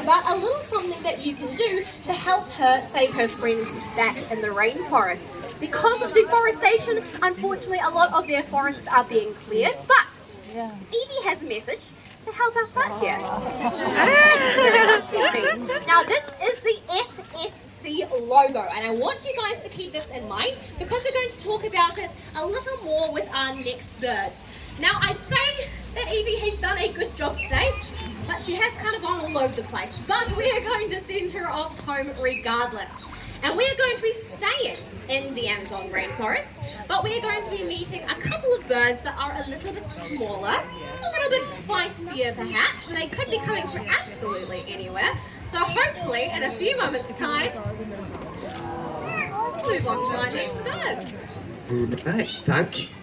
about a little something that you can do to help her save her friends back in the rainforest. Because of deforestation, unfortunately, a lot of their forests are being cleared, but Evie has a message to help us out here. Now, this is the FSC logo, and I want you guys to keep this in mind because we're going to talk about it a little more with our next bird. Now, I'd say that Evie has done a good job today, but she has kind of gone all over the place. But we are going to send her off home regardless. And we are going to be staying in the Amazon rainforest, but we are going to be meeting a couple of birds that are a little bit smaller, a little bit feistier perhaps, and they could be coming from absolutely anywhere. So hopefully in a few moments' time, we'll move on to our next birds. Right, thank you.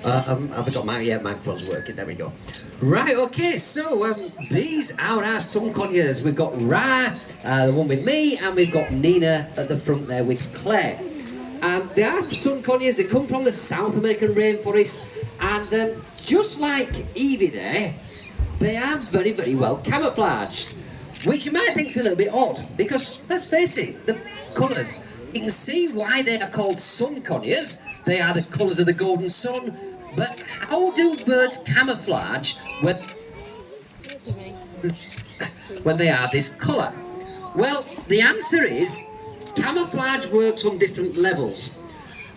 Have I got my microphone's working? There we go. Right, okay, so these are our sun conures. We've got Ra, the one with me, and we've got Nina at the front there with Claire. They are sun conures. They come from the South American rainforest, and just like Evie there, they are very, very well camouflaged, which you might think is a little bit odd because let's face it, the colours. You can see why they are called sun conures. They are the colours of the golden sun. But how do birds camouflage when they are this colour? Well, the answer is camouflage works on different levels.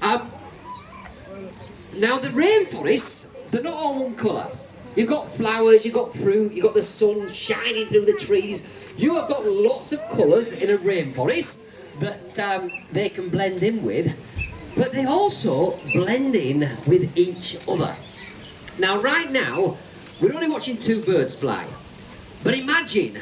Now, the rainforests, they're not all one colour. You've got flowers, you've got fruit, you've got the sun shining through the trees. You have got lots of colours in a rainforest that they can blend in with. But they also blend in with each other. Now, right now, we're only watching two birds fly. But imagine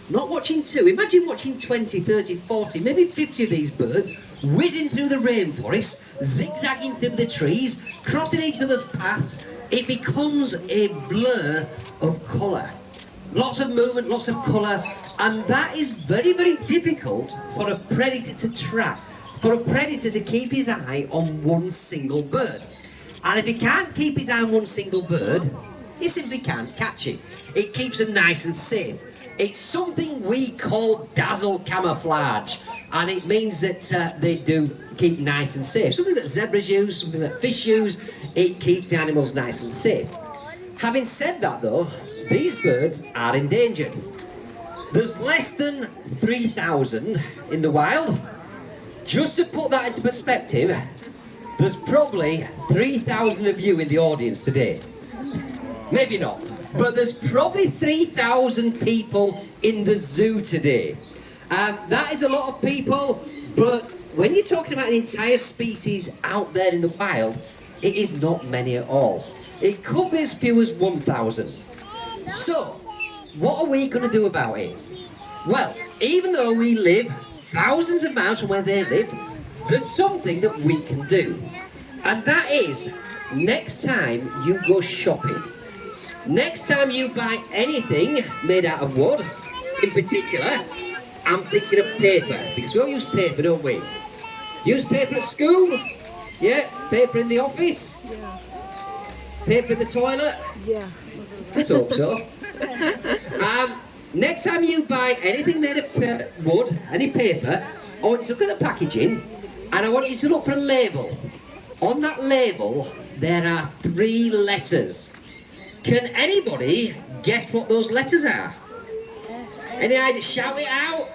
not watching two, imagine watching 20, 30, 40, maybe 50 of these birds whizzing through the rainforest, zigzagging through the trees, crossing each other's paths. It becomes a blur of colour. Lots of movement, lots of colour, and that is very, very difficult for a predator to track. For a predator to keep his eye on one single bird. And if he can't keep his eye on one single bird, he simply can't catch it. It keeps him nice and safe. It's something we call dazzle camouflage, and it means that they do keep nice and safe. Something that zebras use, something that fish use, it keeps the animals nice and safe. Having said that though, these birds are endangered. There's less than 3,000 in the wild. Just to put that into perspective, there's probably 3,000 of you in the audience today. Maybe not, but there's probably 3,000 people in the zoo today. That is a lot of people, but when you're talking about an entire species out there in the wild, it is not many at all. It could be as few as 1,000. So, what are we going to do about it? Well, even though we live thousands of miles from where they live, there's something that we can do. And that is, next time you go shopping, next time you buy anything made out of wood, in particular, I'm thinking of paper, because we all use paper, don't we? Use paper at school? Yeah, paper in the office? Yeah. Paper in the toilet? Yeah. Let's hope so. Next time you buy anything made of wood, any paper, I want you to look at the packaging and I want you to look for a label. On that label, there are 3 letters. Can anybody guess what those letters are? Any idea? Shout it out.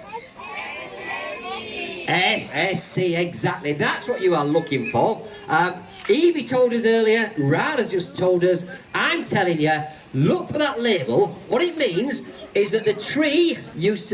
FSC, exactly. That's what you are looking for. Evie told us earlier, Rada's just told us, I'm telling you, look for that label. What it means is that the tree used to